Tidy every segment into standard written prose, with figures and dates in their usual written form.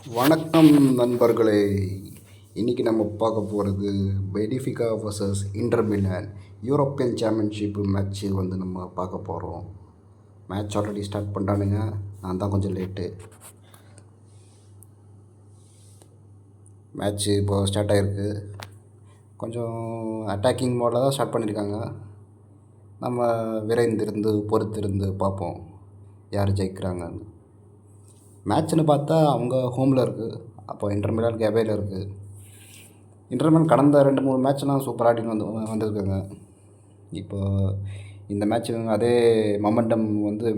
வணக்கம் நண்பர்களே. இன்றைக்கி நம்ம பார்க்க போகிறது Benfica versus Inter Milan European championship match நம்ம பார்க்க போகிறோம். மேட்ச் ஆல்ரெடி ஸ்டார்ட் பண்ணிட்டானுங்க, நான் தான் கொஞ்சம் லேட்டு. மேட்ச்சு இப்போது ஸ்டார்ட் ஆகிருக்கு. கொஞ்சம் அட்டாக்கிங் மோடில் தான் ஸ்டார்ட் பண்ணியிருக்காங்க. நம்ம விரைந்திருந்து பொறுத்திருந்து பார்ப்போம் யார் ஜெயிக்கிறாங்கன்னு. மேட்ச்னு பார்த்தா அவங்க ஹோமில் இருக்குது, அப்போ இன்டர் மிலான் கேபேயில் இருக்குது. இன்டர் மிலான் கடந்த 2-3 மேட்ச்லாம் சூப்பர் ஆடின்னு வந்திருக்காங்க. இப்போ இந்த மேட்ச் அதே மொமெண்டம்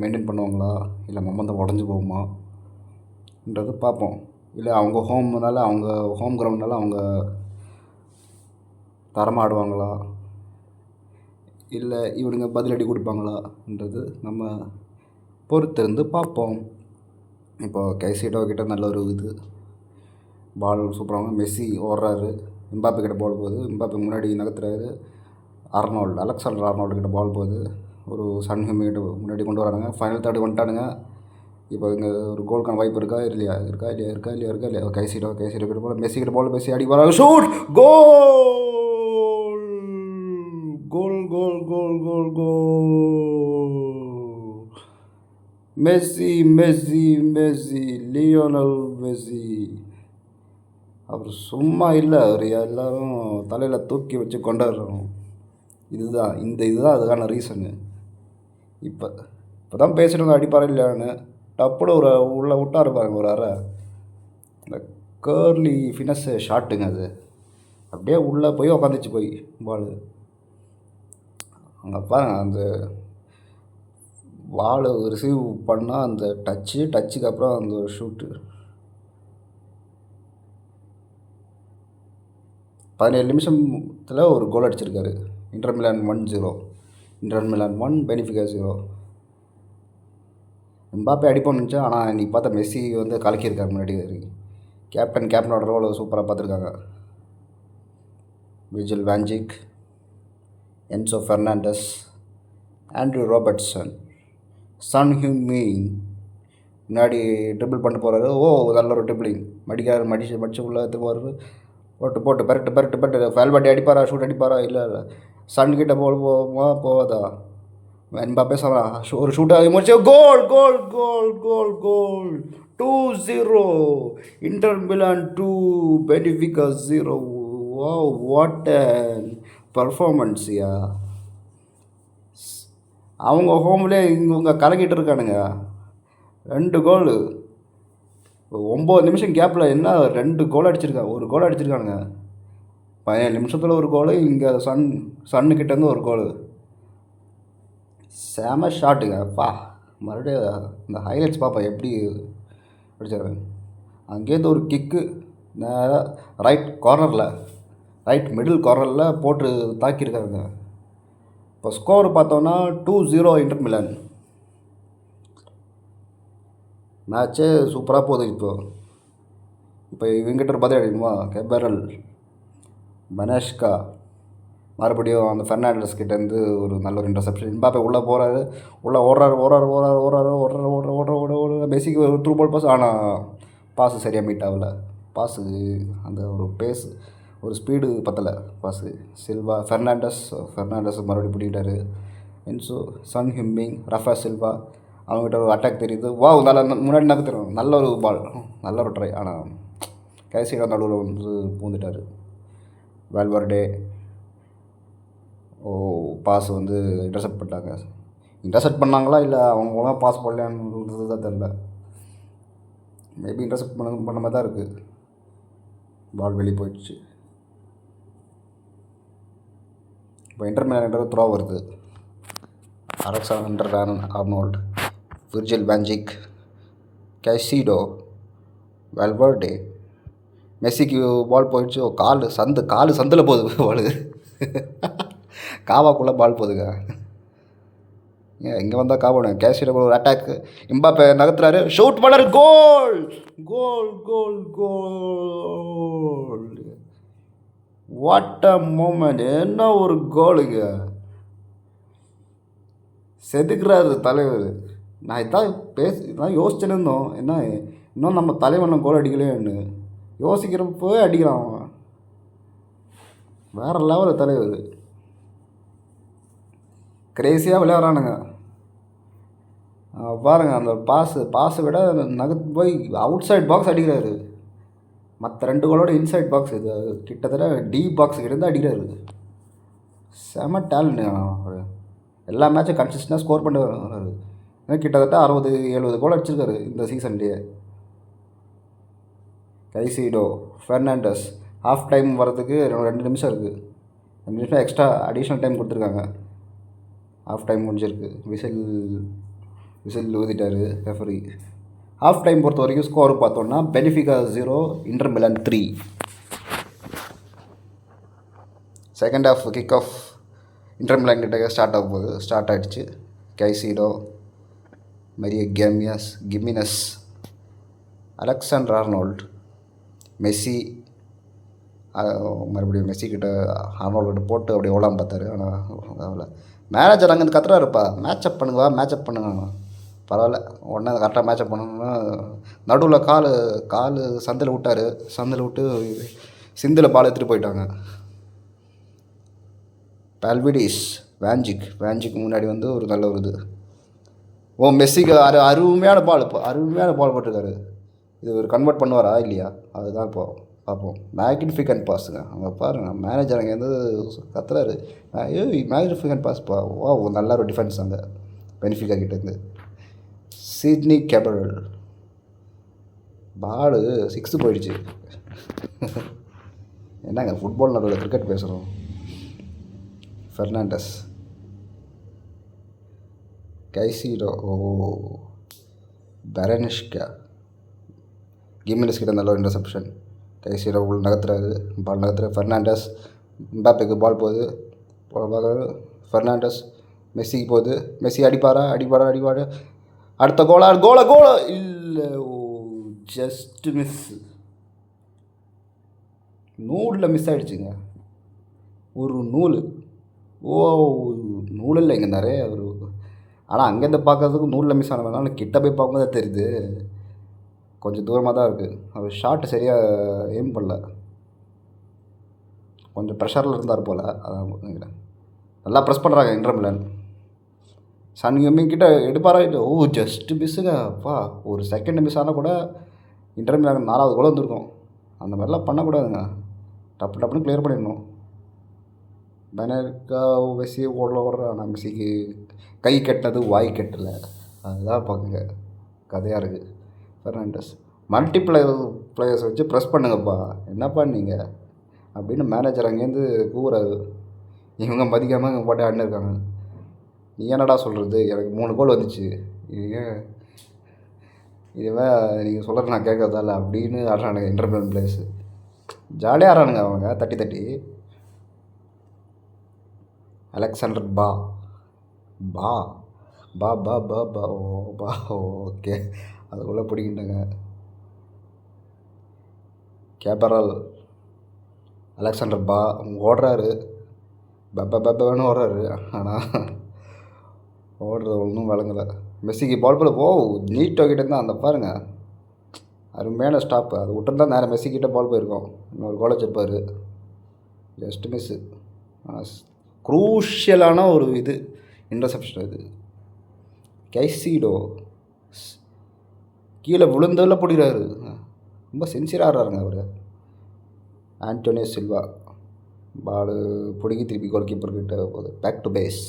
மெயின்டைன் பண்ணுவாங்களா, இல்லை மொமெண்டம் உடஞ்சி போகுமான்றது பார்ப்போம். இல்லை அவங்க ஹோம் கிரவுண்ட்னால அவங்க தரமாக ஆடுவாங்களா, இல்லை இவனுங்க பதிலடி கொடுப்பாங்களான்றது நம்ம பொறுத்திருந்து பார்ப்போம். இப்போது கைசிடோ கிட்ட நல்ல ஒரு பால் சூப்பராக மெஸ்ஸி ஓடுறாரு, எம்பாப்பே கிட்ட பால் போகுது, எம்பாப்பே முன்னாடி நகர்த்துறாரு. அலெக்சாண்டர் ஆர்னால்டு கிட்ட பால் போகுது, ஒரு சன் ஹியூமி கிட்ட முன்னாடி கொண்டு வரானுங்க. ஃபைனல் தேர்டு வந்துட்டானுங்க. இப்போ இங்கே ஒரு கோலுக்கான வாய்ப்பு இருக்கா இல்லையா? கைசிடோ கிட்ட போல் மெஸ்ஸி கிட்ட பால், மெஸ்ஸி அடி வராங்க, shoot, goal goal goal goal goal goal Messi Messi Messi Lionel Messi. அவர் சும்மா இல்லை, அவர் எல்லோரும் தலையில் தூக்கி வச்சு கொண்டாடுறோம். இதுதான் அதுக்கான ரீசனு. இப்போ தான் பேசிட்டு அடிப்பாரு இல்லையான்னு டப்புன்னு உள்ளே விட்டாரு பாருங்க ஒரு அரை. இந்த கேர்லி ஃபினஸ் ஷாட்டுங்க, அது அப்படியே உள்ளே போய் உக்காந்துச்சு போய் பால். அங்கே பாருங்க, அந்த பால் ரிசீவ் பண்ணால் அந்த டச்சுக்கு அப்புறம் அந்த ஒரு ஷூட்டு. 17 நிமிஷத்தில் ஒரு கோல் அடிச்சிருக்காரு. Inter Milan 1-0, Inter Milan 1, Benfica 0. Mbappe அடிப்போம்னு நினச்சேன், ஆனால் இன்றைக்கி பார்த்தா மெஸ்ஸி கலக்கியிருக்காரு முன்னாடி. கேப்டனோட ரோலை சூப்பராக பார்த்துருக்காங்க. Virgil van Dijk, Enzo Fernandez, Andrew Robertson, Son ஹியூமிங் முன்னாடி ட்ரிபிள் பண்ண போகிறாரு. நல்ல ஒரு ட்ரிபிளிங், மடிச்சு உள்ள எடுத்து போட்டு பெரட்டு ஃபேல்பாட்டி அடிப்பாரா, ஷூட் அடிப்பாரா, இல்லை சன்கிட்ட போவாதா? எம்பாப்பே ஒரு ஷூட்டாக முடிச்சு goal goal goal goal goal 2-0, Inter Milan 2, Benfica 0. What an பர்ஃபார்மன்ஸியா! அவங்க ஹோம்லேயே இவங்க கலக்கிட்டு இருக்கானுங்க. 2 கோல் 9 நிமிஷம் கேப்பில், என்ன 2 கோல் அடிச்சிருக்காங்க, ஒரு கோல் அடிச்சிருக்கானுங்க. 17 நிமிஷத்தில் ஒரு கோல். இங்கே சன்னுக்கிட்டேருந்து ஒரு கோல். செம ஷாட்டுங்க மறுபடியும் இந்த ஹைலைட்ஸ் பார்ப்பேன் எப்படி அடிச்சிருக்காங்க. அங்கேருந்து ஒரு கிக்கு நேராக ரைட் மிடில் கார்னரில் போட்டு தாக்கியிருக்காங்க. இப்போ ஸ்கோர் பார்த்தோன்னா 2-0 இன்டர் மிலான். மேட்ச்சே சூப்பராக போகுது. இப்போ இவங்கிட்ட ஒரு பதில் அடிக்குமா, கெபரல் பனேஷ்கா மறுபடியும் அந்த ஃபெர்னாண்டஸ் கிட்டேருந்து ஒரு நல்ல ஒரு இன்டர்செப்ஷன். எம்பாப்பே உள்ளே போகிறாரு, உள்ளே ஓடுறாரு. மெஸ்ஸிக்கு ஒரு த்ரூ பால் பாஸ், ஆனால் பாஸு சரியாக மீட் ஆகலை. பாஸு அந்த ஒரு பேஸ், ஒரு ஸ்பீடு பத்தலை பாஸு. ஃபெர்னாண்டஸ் மறுபடியும் பிடிக்கிட்டாரு. என்சோ, சன் ஹியூமிங், ரஃபா சில்வா, அவங்ககிட்ட ஒரு அட்டாக் தெரியுது. நல்லா முன்னாடி நகர்த்துறோம், நல்ல ஒரு பால், நல்ல ஒரு ட்ரை. ஆனால் கைசிடோ நடுவில் பூந்துட்டார். வேல்வர்டே பாஸ் இன்டர்செப்ட் பண்ணாங்களா, இல்லை அவங்க ஒழுங்காக பாஸ் பண்ணலான்றது தான் தெரில. மேபி இன்டர்செப்ட் பண்ண மாதிரி தான் இருக்குது. பால் வெளியே போயிடுச்சு. இப்போ இன்டர் மிலான் த்ரோ வருது. Alexander Arnold, Virgil van Dijk, Caicedo, Valverde. மெஸ்ஸிக்கு பால் போயிடுச்சு. காலு சந்தில் போகுது பால். காவாக்குள்ளே பால் போகுதுங்க. இங்கே வந்தால் காவானு. கேசிடோ ஒரு அட்டாக்கு, எம்பாப்பே நகர்த்துறாரு, ஷூட் பண்ணாரு, கோல் goal goal goal. What a moment! என்ன ஒரு கோலுங்க! செதுக்குறாரு தலைவர். நான் இதான் யோசிச்சுன்னு இருந்தோம், என்ன இன்னும் நம்ம தலைவனை கோல் அடிக்கலையேன்னு யோசிக்கிறப்போ அடிக்கிறான் அவன். வேறு லெவலில் தலைவர். கிரேஸியாக விளையாடுறானுங்க. பாருங்கள் அந்த பாஸை விட நகர்த்து போய் அவுட் சைட் பாக்ஸ் அடிக்கிறாரு. மற்ற 2 கோலோட இன்சைட் பாக்ஸ் இது கிட்டத்தட்ட டீப் பாக்ஸ் கிட்ட அடிக்கிறாரு. செம டேலண்ட் அவர். எல்லா மேட்சும் கன்சிஸ்டண்டாக ஸ்கோர் பண்ணி வர்றாரு. கிட்டத்தட்ட 60-70 கோல் அடிச்சிருக்காரு இந்த சீசன்லேயே. கைசிடோ, ஃபெர்னாண்டஸ் ஹாஃப் டைம் வரதுக்கு 2 நிமிஷம் இருக்குது. 2 நிமிஷம் எக்ஸ்ட்ரா அடிஷ்னல் டைம் கொடுத்துருக்காங்க. ஹாஃப் டைம் முடிஞ்சிருக்கு. விசில் ஊதிட்டார் ரெஃபரி. ஹாஃப் டைம் பொறுத்த வரைக்கும் ஸ்கோர் பார்த்தோன்னா Benfica 0, Inter Milan 3. Second half kick off Inter Milan கிட்ட ஸ்டார்ட் ஆகிடுச்சு. Caicedo, Maria Gimenez, Alexander Arnold, Messi. மறுபடியும் மெஸ்ஸி கிட்ட ஆர்னால்ட் கிட்ட போட்டு அப்படியே ஓடாமல் பார்த்தாரு. ஆனால் மேனேஜர் அங்கேருந்து கத்துறாருப்பா, மேட்சப் மேட்சப் பண்ணுங்க. பரவாயில்ல, உடனே கரெக்டாக மேட்சப் பண்ணணும்னா நடுவில் கால் சந்தில் விட்டு சிந்தில் பால் எடுத்துகிட்டு போயிட்டாங்க. பால்விடிஸ், வேஞ்சிக் முன்னாடி ஒரு நல்ல ஒரு இது. மெஸ்ஸிக்கு அருமையான பால் போட்டிருக்காரு. இது ஒரு கன்வெர்ட் பண்ணுவாரா இல்லையா, அதுதான் இப்போது பார்ப்போம். மேக்னிஃபிகன்ட் பாஸுங்க. அங்கே பாருங்கள் மேனேஜர் அங்கேருந்து கத்துறாரு, மேக்னிஃபிகன்ட் பாஸ்ப்பா. நல்ல ஒரு டிஃபென்ஸ் அங்கே பெனிஃபிகா கிட்டேருந்து. சிட்னி கேபரல் பால் 6 போயிடுச்சு. என்னங்க ஃபுட்பால் நடுவில் கிரிக்கெட் பேசுகிறோம். ஃபெர்னாண்டஸ், கைசிடோ, பெரனிஷ்கா, கிமினஸ் கிட்ட நல்ல ஒரு இன்டர்செப்ஷன். கைசிடோ பால் நகர்த்துறாரு. ஃபெர்னாண்டஸ், எம்பாப்பேக்கு பால் போகுது. ஃபெர்னாண்டஸ் மெஸ்ஸிக்கு போகுது. மெஸ்ஸி அடிப்பாரா அடுத்த கோலா இல்லை, ஜஸ்ட் மிஸ். நூலில் மிஸ் ஆகிடுச்சுங்க. ஒரு நூல் இல்லை இங்கே நிறைய ஒரு. ஆனால் அங்கேருந்து பார்க்கறதுக்கு நூலில் மிஸ் ஆனதுனால கிட்ட போய் பார்க்கும்போது தான் தெரியுது கொஞ்சம் தூரமாக தான் இருக்குது. அவர் ஷாட்டு சரியாக எய்ம் பண்ணல, கொஞ்சம் ப்ரெஷரில் இருந்தார் போல். அதான் நினைக்கிறேன். நல்லா ப்ரெஸ் பண்ணுறாங்க இன்டர் மிலான். சன்கமிங் கிட்ட எடுப்பாரா இல்லை, ஜஸ்ட் மிஸ்ஸுங்க. ஒரு செகண்ட் மிஸ் ஆனால் கூட இன்டர் மிலான் 4வது கோல் வந்திருக்கும். அந்த மாதிரிலாம் பண்ணக்கூடாதுங்க. டப்புன்னு கிளியர் பண்ணிடணும். பெனர்கா மெஸ்ஸி ஓடுற. ஆனால் மெஸ்ஸிக்கு கை கட்டினது வாய் கட்டலை, அதுதான் பார்க்குங்க கதையாக இருக்குது. ஃபெர்னாண்டஸ் பிளேயர்ஸ் வச்சு ப்ரெஸ் பண்ணுங்கப்பா, என்னப்பா நீங்கள் அப்படின்னு மேனேஜர் அங்கேருந்து கூறாரு. இவங்க மதிக்காமல் இங்கே போட்டு ஆடினிருக்காங்க. நீ என்னடா சொல்கிறது, எனக்கு 3 கோல் வந்துச்சு, இதுவே நீங்கள் சொல்கிறது நான் கேட்கறதால அப்படின்னு ஆடுறானுங்க இன்டர் மிலான் பிளேயர்ஸு. ஜாலியாக ஆடுறானுங்க அவங்க தட்டி. அலெக்சாண்டர் பா ஓகே, அதுக்குள்ளே பிடிக்கிட்டாங்க. கேபரல், அலெக்சாண்டர் பா ஓடுறாரு. வேணும் ஓடுறாரு. ஆனால் ஓடுறது ஒன்றும் வழங்கலை. மெஸ்ஸிக்கு பால் போல நீட்டாக கிட்டே தான் அந்த பாருங்கள் அருமையான ஸ்டாப்பு. அது விட்டுருந்தா நேரம் மெஸ்ஸிக்கிட்ட பால் போயிருக்கோம், இன்னொரு கோல் வச்சிருப்பார். Just miss. க்ரூஷியலான ஒரு இது இன்டர்செப்ஷன். இது கைசிடோ கீழே விழுந்ததில் பிடிக்கிறாரு. ரொம்ப சின்சியராக ஆடுறாருங்க அவர். ஆண்டோனியோ சில்வா பால் பிடிக்கி திருப்பி கோல் கீப்பர்கிட்ட போகுது. Back to base.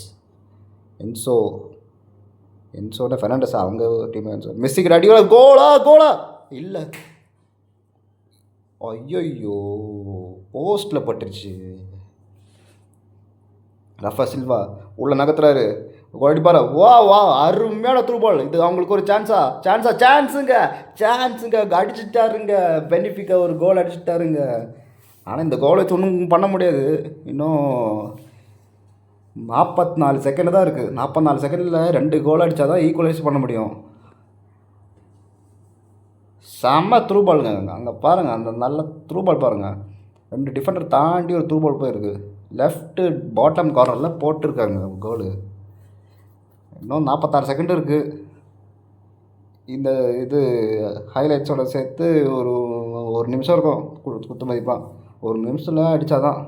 என்சோட ஃபெர்னாண்டஸ் அவங்க டீம். மெஸ்ஸிக்கு அடியோட கோலா இல்லை. ஐயோ போஸ்ட்டில் பட்டுருச்சு. ரஃபா சில்வா உள்ளே நகர்த்துறாரு. அடிப்பாரா? வா அருமையான த்ரூ பால். இது அவங்களுக்கு ஒரு சான்ஸுங்க அடிச்சுட்டாருங்க. பெனிஃபிகா ஒரு கோல் அடிச்சுட்டாருங்க. ஆனால் இந்த கோலை வச்சு ஒன்றும் பண்ண முடியாது. இன்னும் 44 செகண்டு தான் இருக்குது. 44 செகண்டில் 2 கோல் அடித்தா தான் ஈக்குவலைஸ் பண்ண முடியும். செம்ம த்ரூ பாலுங்க. அங்கே பாருங்கள், அந்த நல்ல த்ரூ பால் பாருங்கள். 2 டிஃபெண்டர் தாண்டி ஒரு த்ரூ பால் போயிருக்கு. லெஃப்ட்டு பாட்டம் கார்னரில் போட்டிருக்காங்க கோலு. இன்னும் 46 செகண்ட் இருக்குது. இந்த இது ஹைலைட்ஸோட சேர்த்து ஒரு ஒரு நிமிஷம் இருக்கும் குத்து மதிப்பாக. ஒரு நிமிஷத்தில் அடித்தாதான்.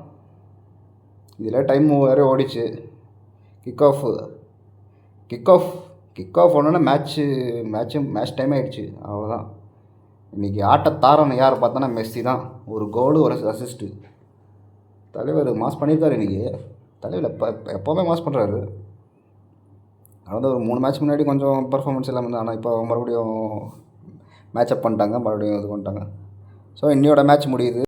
இதில் டைம் வேறு ஓடிச்சு. Kick off kick off kick off ஒன்னோடனே மேட்ச் டைம் ஆகிடுச்சு. அவ்வளோதான். இன்றைக்கி ஆட்டத்தாரன் யார் பார்த்தோன்னா மெஸ்ஸி தான். ஒரு கோலு ஒரு அசிஸ்ட்டு. தலைவர் மாஸ் பண்ணியிருக்காரு இன்றைக்கி. தலைவர் எப்போவுமே மாஸ் பண்ணுறாரு. அதாவது ஒரு 3 மேட்ச் முன்னாடி கொஞ்சம் பர்ஃபார்மன்ஸ் இல்லாமல் இருந்தால், ஆனால் இப்போ மறுபடியும் மேட்சப் பண்ணிட்டாங்க, மறுபடியும் இது பண்ணிட்டாங்க. ஸோ இன்னையோட மேட்ச் முடியுது.